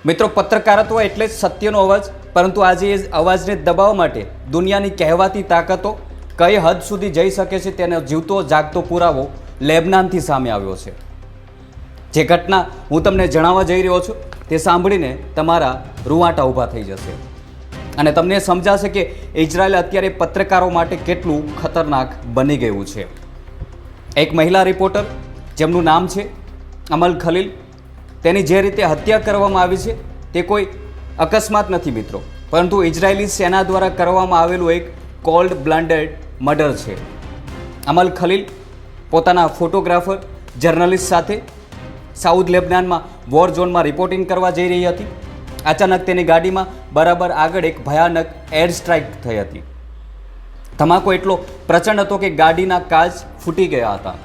મિત્રો, પત્રકારત્વ એટલે જ સત્યનો અવાજ, પરંતુ આજે એ અવાજને દબાવવા માટે દુનિયાની કહેવાતી તાકાતો કઈ હદ સુધી જઈ શકે છે તેનો જીવતો જાગતો પુરાવો લેબનાનથી સામે આવ્યો છે. જે ઘટના હું તમને જણાવવા જઈ રહ્યો છું તે સાંભળીને તમારા રૂવાટા ઊભા થઈ જશે અને તમને સમજાશે કે ઇઝરાયલ અત્યારે પત્રકારો માટે કેટલું ખતરનાક બની ગયું છે. એક મહિલા રિપોર્ટર જેમનું નામ છે અમલ ખલીલ, તેની જે રીતે હત્યા કરવામાં આવી છે તે કોઈ અકસ્માત નથી મિત્રો, પરંતુ ઇઝરાયેલી સેના દ્વારા કરવામાં આવેલું એક કોલ્ડ બ્લડેડ મર્ડર છે. અમલ ખલીલ પોતાના ફોટોગ્રાફર જર્નલિસ્ટ સાથે સાઉથ લેબનાનમાં વોર ઝોનમાં રિપોર્ટિંગ કરવા જઈ રહી હતી. અચાનક તેની ગાડીમાં બરાબર આગળ એક ભયાનક એર સ્ટ્રાઇક થઈ હતી. ધમાકો એટલો પ્રચંડ હતો કે ગાડીના કાચ ફૂટી ગયા હતા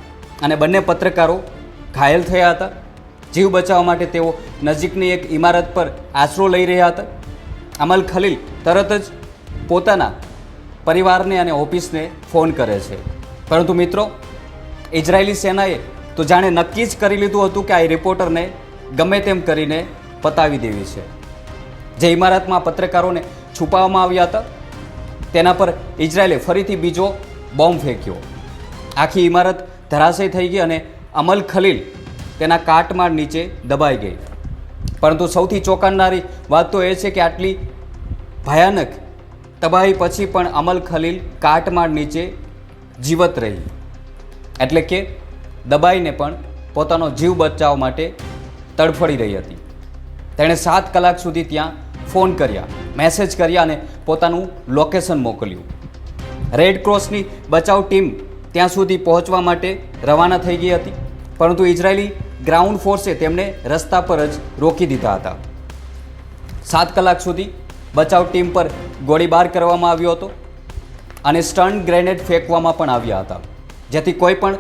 અને બંને પત્રકારો ઘાયલ થયા હતા. જીવ બચાવવા માટે તેઓ નજીકની એક ઇમારત પર આશરો લઈ રહ્યા હતા. અમલ ખલીલ તરત જ પોતાના પરિવારને અને ઓફિસને ફોન કરે છે, પરંતુ મિત્રો ઇઝરાયેલી સેનાએ તો જાણે નક્કી જ કરી લીધું હતું કે આ રિપોર્ટરને ગમે તેમ કરીને પતાવી દેવી છે. જે ઇમારતમાં પત્રકારોને છુપાવવામાં આવ્યા હતા તેના પર ઇઝરાયેલે ફરીથી બીજો બોમ્બ ફેંક્યો. આખી ઇમારત ધરાશય થઈ ગઈ અને અમલ ખલીલ તેના કાટમાળ નીચે દબાઈ ગઈ. પરંતુ સૌથી ચોંકાવનારી વાત તો એ છે કે આટલી ભયાનક તબાહી પછી પણ અમલ ખલીલ કાટમાળ નીચે જીવત રહી, એટલે કે દબાઈને પણ પોતાનો જીવ બચાવવા માટે તડફડી રહી હતી. તેણે 7 કલાક સુધી ત્યાં ફોન કર્યા, મેસેજ કર્યા અને પોતાનું લોકેશન મોકલ્યું. રેડ ક્રોસની બચાવ ટીમ ત્યાં સુધી પહોંચવા માટે રવાના થઈ ગઈ હતી, પરંતુ ઇઝરાયેલી ગ્રાઉન્ડ ફોર્સે તેમને રસ્તા પર જ રોકી દીધા હતા. 7 કલાક સુધી બચાવ ટીમ પર ગોળીબાર કરવામાં આવ્યો હતો અને સ્ટન ગ્રેનેડ ફેંકવામાં પણ આવ્યા હતા, જેથી કોઈ પણ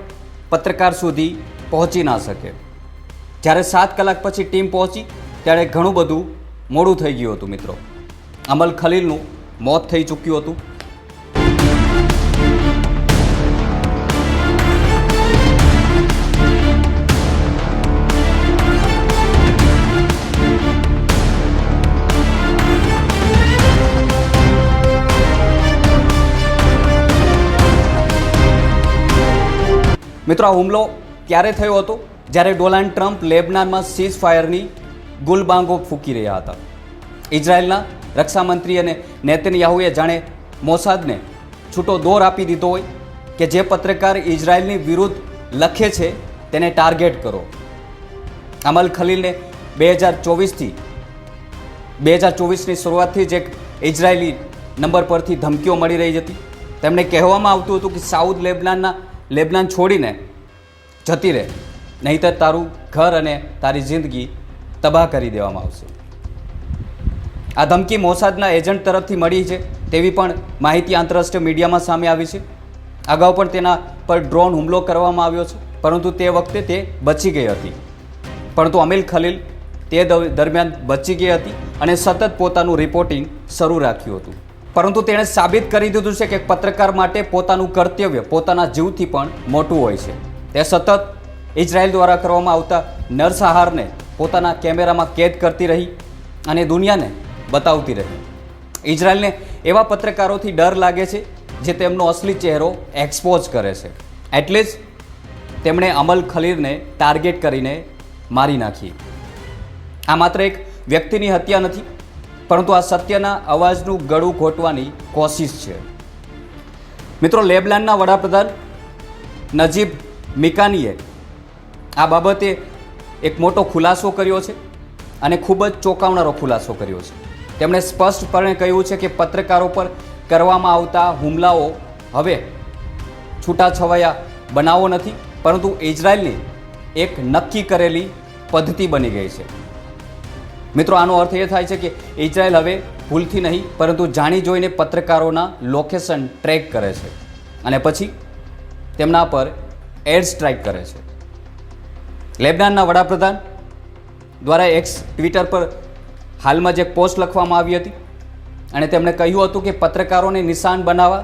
પત્રકાર સુધી પહોંચી ના શકે. જ્યારે 7 કલાક પછી ટીમ પહોંચી ત્યારે ઘણું બધું મોડું થઈ ગયું હતું મિત્રો. અમલ ખલીલનું મોત થઈ ચૂક્યું હતું. મિત્રો, આ હુમલો ત્યારે થયો હતો જ્યારે ડોનાલ્ડ ટ્રમ્પ લેબનાનમાં સીઝ ફાયરની ગુલબાંગો ફૂંકી રહ્યા હતા. ઇઝરાયેલના રક્ષામંત્રી અને નેતન્યાહુએ જાણે મોસાદને છૂટો દોર આપી દીધો હોય કે જે પત્રકાર ઇઝરાયેલની વિરુદ્ધ લખે છે તેને ટાર્ગેટ કરો. અમલ ખલીલને 2024ની શરૂઆતથી જ એક ઇઝરાયેલી નંબર પરથી ધમકીઓ મળી રહી હતી. તેમને કહેવામાં આવતું હતું કે સાઉથ લેબનાન છોડીને જતી રહે, નહીંતર તારું ઘર અને તારી જિંદગી તબાહ કરી દેવામાં આવશે. આ ધમકી મોસાદના એજન્ટ તરફથી મળી છે તેવી પણ માહિતી આંતરરાષ્ટ્રીય મીડિયામાં સામે આવી છે. અગાઉ પણ તેના પર ડ્રોન હુમલો કરવામાં આવ્યો છે, પરંતુ તે વખતે તે બચી ગઈ હતી. પરંતુ અમલ ખલીલ તે દરમિયાન બચી ગઈ હતી અને સતત પોતાનું રિપોર્ટિંગ શરૂ રાખ્યું હતું. પરંતુ તેણે સાબિત કરી દીધું છે કે પત્રકાર માટે પોતાનું કર્તવ્ય પોતાના જીવથી પણ મોટું હોય છે. તે સતત ઇઝરાયેલ દ્વારા કરવામાં આવતા નરસંહારને પોતાના કેમેરામાં કેદ કરતી રહી અને દુનિયાને બતાવતી રહી. ઇઝરાયેલને એવા પત્રકારોથી ડર લાગે છે જે તેમનો અસલી ચહેરો એક્સપોઝ કરે છે, એટલે જ તેમણે અમલ ખલીલને ટાર્ગેટ કરીને મારી નાખી. આ માત્ર એક વ્યક્તિની હત્યા નથી, પરંતુ આ સત્યના અવાજનું ગળું ઘોંટવાની કોશિશ છે. મિત્રો, લેબનાનના વડાપ્રધાન નજીબ મિકાનીએ આ બાબતે એક મોટો ખુલાસો કર્યો છે અને ખૂબ જ ચોંકાવનારો ખુલાસો કર્યો છે. તેમણે સ્પષ્ટપણે કહ્યું છે કે પત્રકારો પર કરવામાં આવતા હુમલાઓ હવે છૂટાછવાયા બનાવો નથી, પરંતુ ઇઝરાયેલની એક નક્કી કરેલી પદ્ધતિ બની ગઈ છે. મિત્રો, આનો અર્થ એ થાય છે કે ઇઝરાયેલ હવે ભૂલથી નહીં પરંતુ જાણી જોઈને પત્રકારોના લોકેશન ટ્રેક કરે છે અને પછી તેમના પર એર સ્ટ્રાઇક કરે છે. લેબનાનના વડાપ્રધાન દ્વારા ટ્વિટર પર હાલમાં જ એક પોસ્ટ લખવામાં આવી હતી અને તેમણે કહ્યું હતું કે પત્રકારોને નિશાન બનાવવા,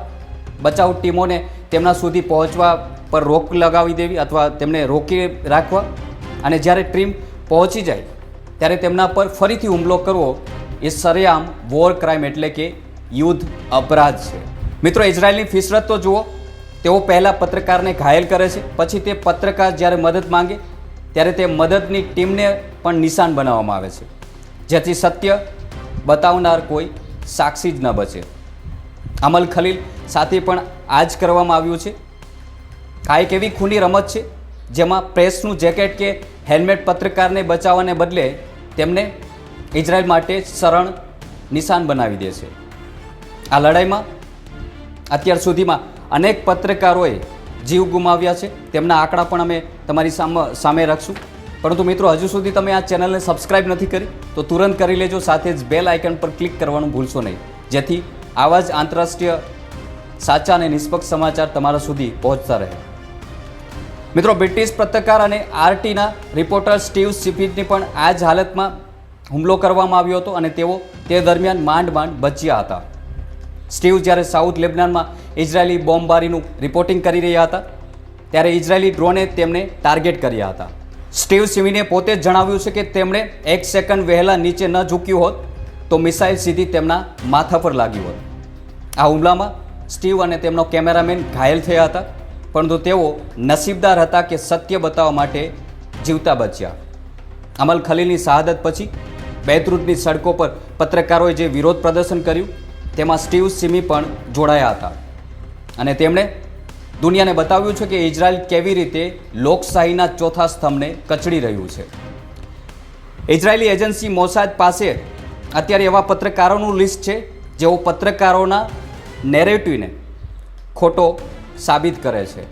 બચાવ ટીમોને તેમના સુધી પહોંચવા પર રોક લગાવી દેવી અથવા તેમને રોકી રાખવા, અને જ્યારે ટીમ પહોંચી જાય ત્યારે તેમના પર ફરીથી હુમલો કરવો એ સરેઆમ વોર ક્રાઇમ એટલે કે યુદ્ધ અપરાધ છે. મિત્રો, ઇઝરાયલની ફિસરત તો જુઓ. તેઓ પહેલાં પત્રકારને ઘાયલ કરે છે, પછી તે પત્રકાર જ્યારે મદદ માંગે ત્યારે તે મદદની ટીમને પણ નિશાન બનાવવામાં આવે છે, જેથી સત્ય બતાવનાર કોઈ સાક્ષી જ ન બચે. અમલ ખલીલ સાથે પણ આ જ કરવામાં આવ્યું છે. આ એક એવી ખૂની રમત છે જેમાં પ્રેસનું જેકેટ કે હેલ્મેટ પત્રકારને બચાવવાને બદલે તેમને ઇઝરાયલ માટે શરણ નિશાન બનાવી દે છે. આ લડાઈમાં અત્યાર સુધીમાં અનેક પત્રકારોએ જીવ ગુમાવ્યા છે. તેમના આંકડા પણ અમે તમારી સામે રાખશું. પરંતુ મિત્રો, હજુ સુધી તમે આ ચેનલને સબસ્ક્રાઇબ નથી કરી તો તુરંત કરી લેજો. સાથે જ બેલ આઇકન પર ક્લિક કરવાનું ભૂલશો નહીં, જેથી આવા જ આંતરરાષ્ટ્રીય સાચા અને નિષ્પક્ષ સમાચાર તમારા સુધી પહોંચતા રહે. મિત્રો, બ્રિટિશ પત્રકાર અને આરટીના રિપોર્ટર સ્ટીવ સ્પીડની પણ આ જ હાલતમાં હુમલો કરવામાં આવ્યો હતો અને તેઓ તે દરમિયાન માંડ બચ્યા હતા. સ્ટીવ જ્યારે સાઉથ લેબનાનમાં ઇઝરાયેલી બોમ્બબારીનું રિપોર્ટિંગ કરી રહ્યા હતા ત્યારે ઇઝરાયેલી ડ્રોને તેમને ટાર્ગેટ કર્યા હતા. સ્ટીવ સ્પીડે પોતે જ જણાવ્યું છે કે તેમણે 1 સેકન્ડ વહેલા નીચે ન ઝૂક્યું હોત તો મિસાઇલ સીધી તેમના માથા પર લાગી હોત. આ હુમલામાં સ્ટીવ અને તેમનો કેમેરામેન ઘાયલ થયા હતા, પરંતુ તેઓ નસીબદાર હતા કે સત્ય બતાવવા માટે જીવતા બચ્યા. અમલ ખલીલની શહાદત પછી બેતરૂટની સડકો પર પત્રકારોએ જે વિરોધ પ્રદર્શન કર્યું તેમાં સ્ટીવ સિમી પણ જોડાયા હતા અને તેમણે દુનિયાને બતાવ્યું છે કે ઇઝરાયલ કેવી રીતે લોકશાહીના ચોથા સ્તંભને કચડી રહ્યું છે. ઇઝરાયેલી એજન્સી મોસાદ પાસે અત્યારે એવા પત્રકારોનું લિસ્ટ છે જેઓ પત્રકારોના નેરેટિવને ખોટો સાબિત કરે છે.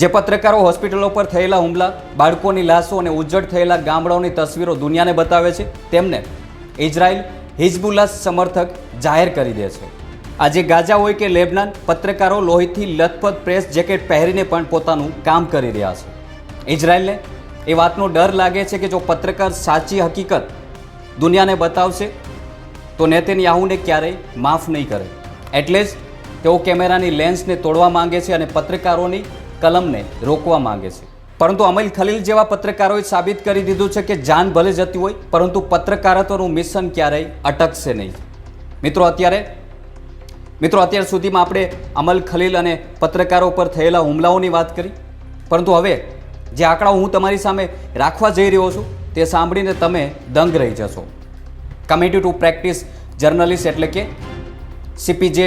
જે પત્રકારો હોસ્પિટલો પર થયેલા હુમલા, બાળકોની લાશો અને ઉજ્જડ થયેલા ગામડાઓની તસવીરો દુનિયાને બતાવે છે, તેમને ઇઝરાયલ હિઝબુલ્લા સમર્થક જાહેર કરી દે છે. આજે ગાઝા હોય કે લેબનાન, પત્રકારો લોહીથી લથપથ પ્રેસ જેકેટ પહેરીને પણ પોતાનું કામ કરી રહ્યા છે. ઇઝરાયલને એ વાતનો ડર લાગે છે કે જો પત્રકાર સાચી હકીકત દુનિયાને બતાવશે તો નેતન્યાહુને ક્યારેય માફ નહીં કરે. એટલે જ તેઓ કેમેરાની લેન્સને તોડવા માંગે છે અને પત્રકારોની કલમને રોકવા માંગે છે. પરંતુ અમલ ખલીલ જેવા પત્રકારોએ સાબિત કરી દીધું છે કે જાન ભલે જતી હોય પરંતુ પત્રકારત્વનું મિશન ક્યારેય અટકશે નહીં. મિત્રો, અત્યાર સુધીમાં આપણે અમલ ખલીલ અને પત્રકારો પર થયેલા હુમલાઓની વાત કરી, પરંતુ હવે જે આંકડાઓ હું તમારી સામે રાખવા જઈ રહ્યો છું તે સાંભળીને તમે દંગ રહી જશો. કમિટી ટુ પ્રેક્ટિસ જર્નલિસ્ટ એટલે કે CPJ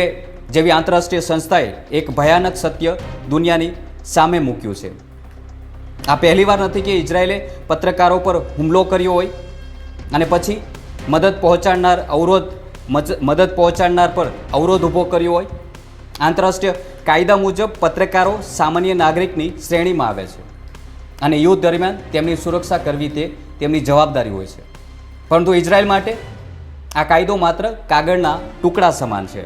જેવી આંતરરાષ્ટ્રીય સંસ્થાએ એક ભયાનક સત્ય દુનિયાની સામે મૂક્યું છે. આ પહેલીવાર નથી કે ઇઝરાયેલે પત્રકારો પર હુમલો કર્યો હોય અને પછી મદદ પહોંચાડનાર પર અવરોધ ઊભો કર્યો હોય. આંતરરાષ્ટ્રીય કાયદા મુજબ પત્રકારો સામાન્ય નાગરિકની શ્રેણીમાં આવે છે અને યુદ્ધ દરમિયાન તેમની સુરક્ષા કરવી તે તેમની જવાબદારી હોય છે. પરંતુ ઇઝરાયલ માટે આ કાયદો માત્ર કાગળના ટુકડા સમાન છે.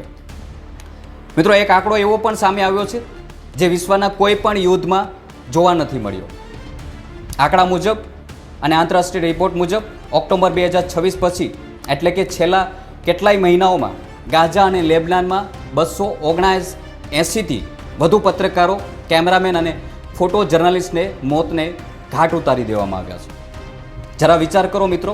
મિત્રો, એક આંકડો એવો પણ સામે આવ્યો છે જે વિશ્વના કોઈ પણ યુદ્ધમાં જોવા નથી મળ્યો. આંકડા મુજબ અને આંતરરાષ્ટ્રીય રિપોર્ટ મુજબ ઓક્ટોબર 2026 પછી એટલે કે છેલ્લા કેટલાય મહિનાઓમાં ગાઝા અને લેબનાનમાં 279થી વધુ પત્રકારો, કેમેરામેન અને ફોટો જર્નલિસ્ટને મોતને ઘાટ ઉતારી દેવામાં આવ્યા છે. જરા વિચાર કરો મિત્રો,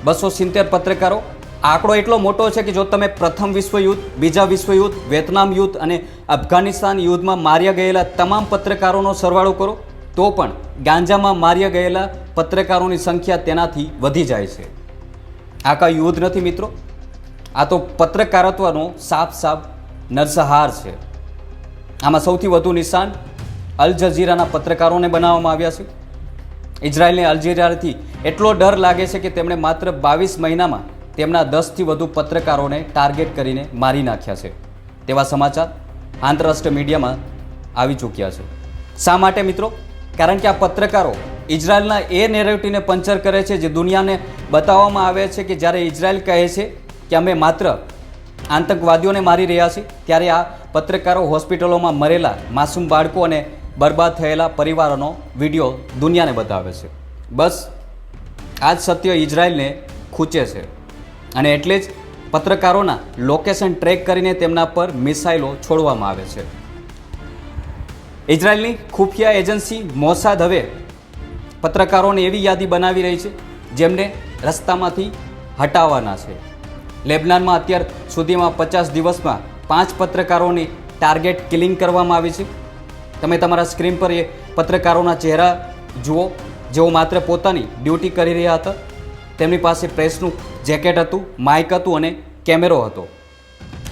270 પત્રકારો. આંકડો એટલો મોટો છે કે જો તમે પ્રથમ વિશ્વયુદ્ધ, બીજા વિશ્વયુદ્ધ, વિયેતનામ યુદ્ધ અને અફઘાનિસ્તાન યુદ્ધમાં માર્યા ગયેલા તમામ પત્રકારોનો સરવાળો કરો તો પણ ગાંજામાં માર્યા ગયેલા પત્રકારોની સંખ્યા તેનાથી વધી જાય છે. આ કાંઈ યુદ્ધ નથી મિત્રો, આ તો પત્રકારત્વનો સાફ નરસંહાર છે. આમાં સૌથી વધુ નિશાન અલ જઝીરાના પત્રકારોને બનાવવામાં આવ્યા છે. ઇઝરાયલને અલ જઝીરાથી એટલો ડર લાગે છે કે તેમણે માત્ર 22 મહિનામાં તેમના 10થી વધુ પત્રકારોને ટાર્ગેટ કરીને મારી નાખ્યા છે તેવા સમાચાર આંતરરાષ્ટ્રીય મીડિયામાં આવી ચૂક્યા છે. શા માટે મિત્રો? કારણ કે આ પત્રકારો ઇઝરાયલના એ નેરેટિવને પંચર કરે છે જે દુનિયાને બતાવવામાં આવે છે કે જ્યારે ઇઝરાયલ કહે છે કે અમે માત્ર આતંકવાદીઓને મારી રહ્યા છીએ, ત્યારે આ પત્રકારો હોસ્પિટલોમાં મરેલા માસૂમ બાળકો અને બરબાદ થયેલા પરિવારોનો વિડીયો દુનિયાને બતાવે છે. બસ આ જ સત્ય ઇઝરાયલને ખૂંચે છે અને એટલે જ પત્રકારોના લોકેશન ટ્રેક કરીને તેમના પર મિસાઇલો છોડવામાં આવે છે. ઇઝરાયલની ખુફિયા એજન્સી મોસાદ હવે પત્રકારોને એવી યાદી બનાવી રહી છે જેમને રસ્તામાંથી હટાવવાના છે. લેબનાનમાં અત્યાર સુધીમાં 50 દિવસમાં 5 પત્રકારોની ટાર્ગેટ કિલિંગ કરવામાં આવી છે. તમે તમારા સ્ક્રીન પર એ પત્રકારોના ચહેરા જુઓ, જેઓ માત્ર પોતાની ડ્યુટી કરી રહ્યા હતા. તેમની પાસે પ્રેસનું જેકેટ હતું, માઇક હતું અને કેમેરો હતો.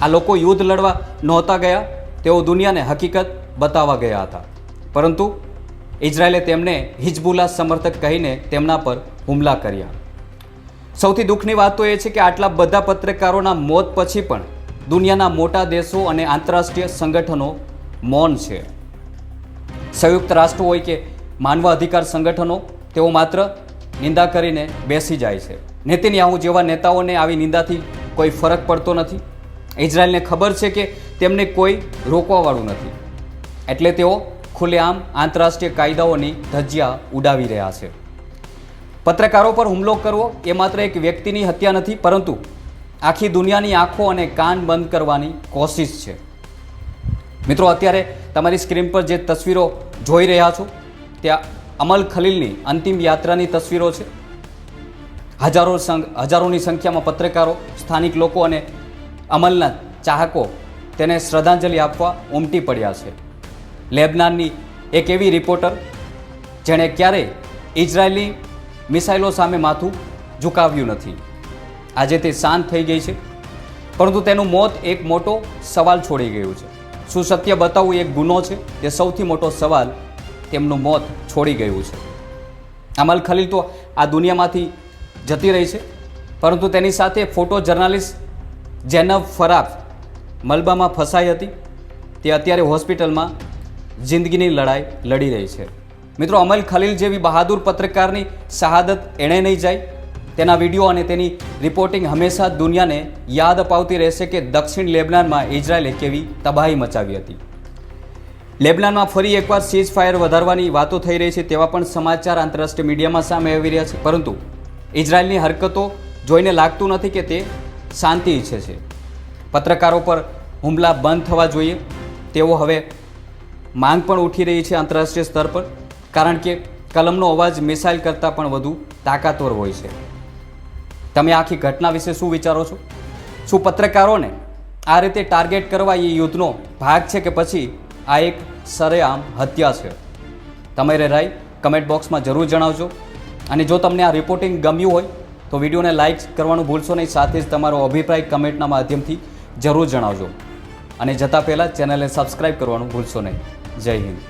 આ લોકો યુદ્ધ લડવા નહોતા ગયા, તેઓ દુનિયાને હકીકત બતાવવા ગયા હતા. પરંતુ ઇઝરાયેલે તેમને હિઝબુલ્લા સમર્થક કહીને તેમના પર હુમલા કર્યા. સૌથી દુઃખની વાત તો એ છે કે આટલા બધા પત્રકારોના મોત પછી પણ દુનિયાના મોટા દેશો અને આંતરરાષ્ટ્રીય સંગઠનો મૌન છે. સંયુક્ત રાષ્ટ્ર હોય કે માનવ અધિકાર સંગઠનો, તેઓ માત્ર નિંદા કરીને બેસી જાય છે. નેતન્યાહુ જેવા નેતાઓને આવી નિંદાથી કોઈ ફરક પડતો નથી. ઇઝરાયેલને ખબર છે કે તેમને કોઈ રોકવાવાળું નથી, એટલે તેઓ ખુલ્લેઆમ આંતરરાષ્ટ્રીય કાયદાઓની ધજ્જિયા ઉડાવી રહ્યા છે. પત્રકારો પર હુમલો કરવો એ માત્ર એક વ્યક્તિની હત્યા નથી, પરંતુ આખી દુનિયાની આંખો અને કાન બંધ કરવાની કોશિશ છે. મિત્રો, અત્યારે તમારી સ્ક્રીન પર જે તસવીરો જોઈ રહ્યા છો, ત્યાં અમલ ખલીલની અંતિમ યાત્રાની તસવીરો છે. હજારોની સંખ્યામાં પત્રકારો, સ્થાનિક લોકો અને અમલના ચાહકો તેને શ્રદ્ધાંજલિ આપવા ઉમટી પડ્યા છે. લેબનાનની એક એવી રિપોર્ટર જેણે ક્યારેય ઇઝરાયેલી મિસાઇલો સામે માથું ઝુકાવ્યું નથી, આજે તે શાંત થઈ ગઈ છે. પરંતુ તેનું મોત એક મોટો સવાલ છોડી ગયું છે. શું સત્ય બતાવવું એક ગુનો છે? તે સૌથી મોટો સવાલ તેમનું મોત છોડી ગયું છે. અમલ ખલીલ તો આ દુનિયામાંથી જતી રહી છે, પરંતુ તેની સાથે ફોટો જર્નાલિસ્ટ જેનબ ફરાફ મલબામાં ફસાઈ હતી. તે અત્યારે હોસ્પિટલમાં જિંદગીની લડાઈ લડી રહી છે. મિત્રો, અમલ ખલીલ જેવી બહાદુર પત્રકારની શહાદત એણે નહીં જાય. તેના વિડીયો અને તેની રિપોર્ટિંગ હંમેશા દુનિયાને યાદ અપાવતી રહેશે કે દક્ષિણ લેબનાનમાં ઇઝરાયેલે કેવી તબાહી મચાવી હતી. લેબનાનમાં ફરી એકવાર સીઝ ફાયર વધારવાની વાતો થઈ રહી છે, તેવા પણ સમાચાર આંતરરાષ્ટ્રીય મીડિયામાં સામે આવી રહ્યા છે. પરંતુ ઇઝરાયેલની હરકતો જોઈને લાગતું નથી કે તે શાંતિ ઈચ્છે છે. પત્રકારો પર હુમલા બંધ થવા જોઈએ, તેઓ હવે માંગ પણ ઉઠી રહી છે આંતરરાષ્ટ્રીય સ્તર પર, કારણ કે કલમનો અવાજ મિસાઇલ કરતાં પણ વધુ તાકાતવર હોય છે. તમે આખી ઘટના વિશે શું વિચારો છો? શું પત્રકારોને આ રીતે ટાર્ગેટ કરવા એ યુદ્ધનો ભાગ છે કે પછી આ એક સરેઆમ હત્યા છે? તમારી રાય કમેન્ટ બોક્સમાં જરૂર જણાવજો. અને જો તમને આ રિપોર્ટિંગ ગમ્યું હોય તો વિડીયોને લાઇક કરવાનું ભૂલશો નહીં. સાથે જ તમારો અભિપ્રાય કમેન્ટના માધ્યમથી જરૂર જણાવજો. અને જતાં પહેલાં ચેનલને સબસ્ક્રાઈબ કરવાનું ભૂલશો નહીં. જય હિન્દ.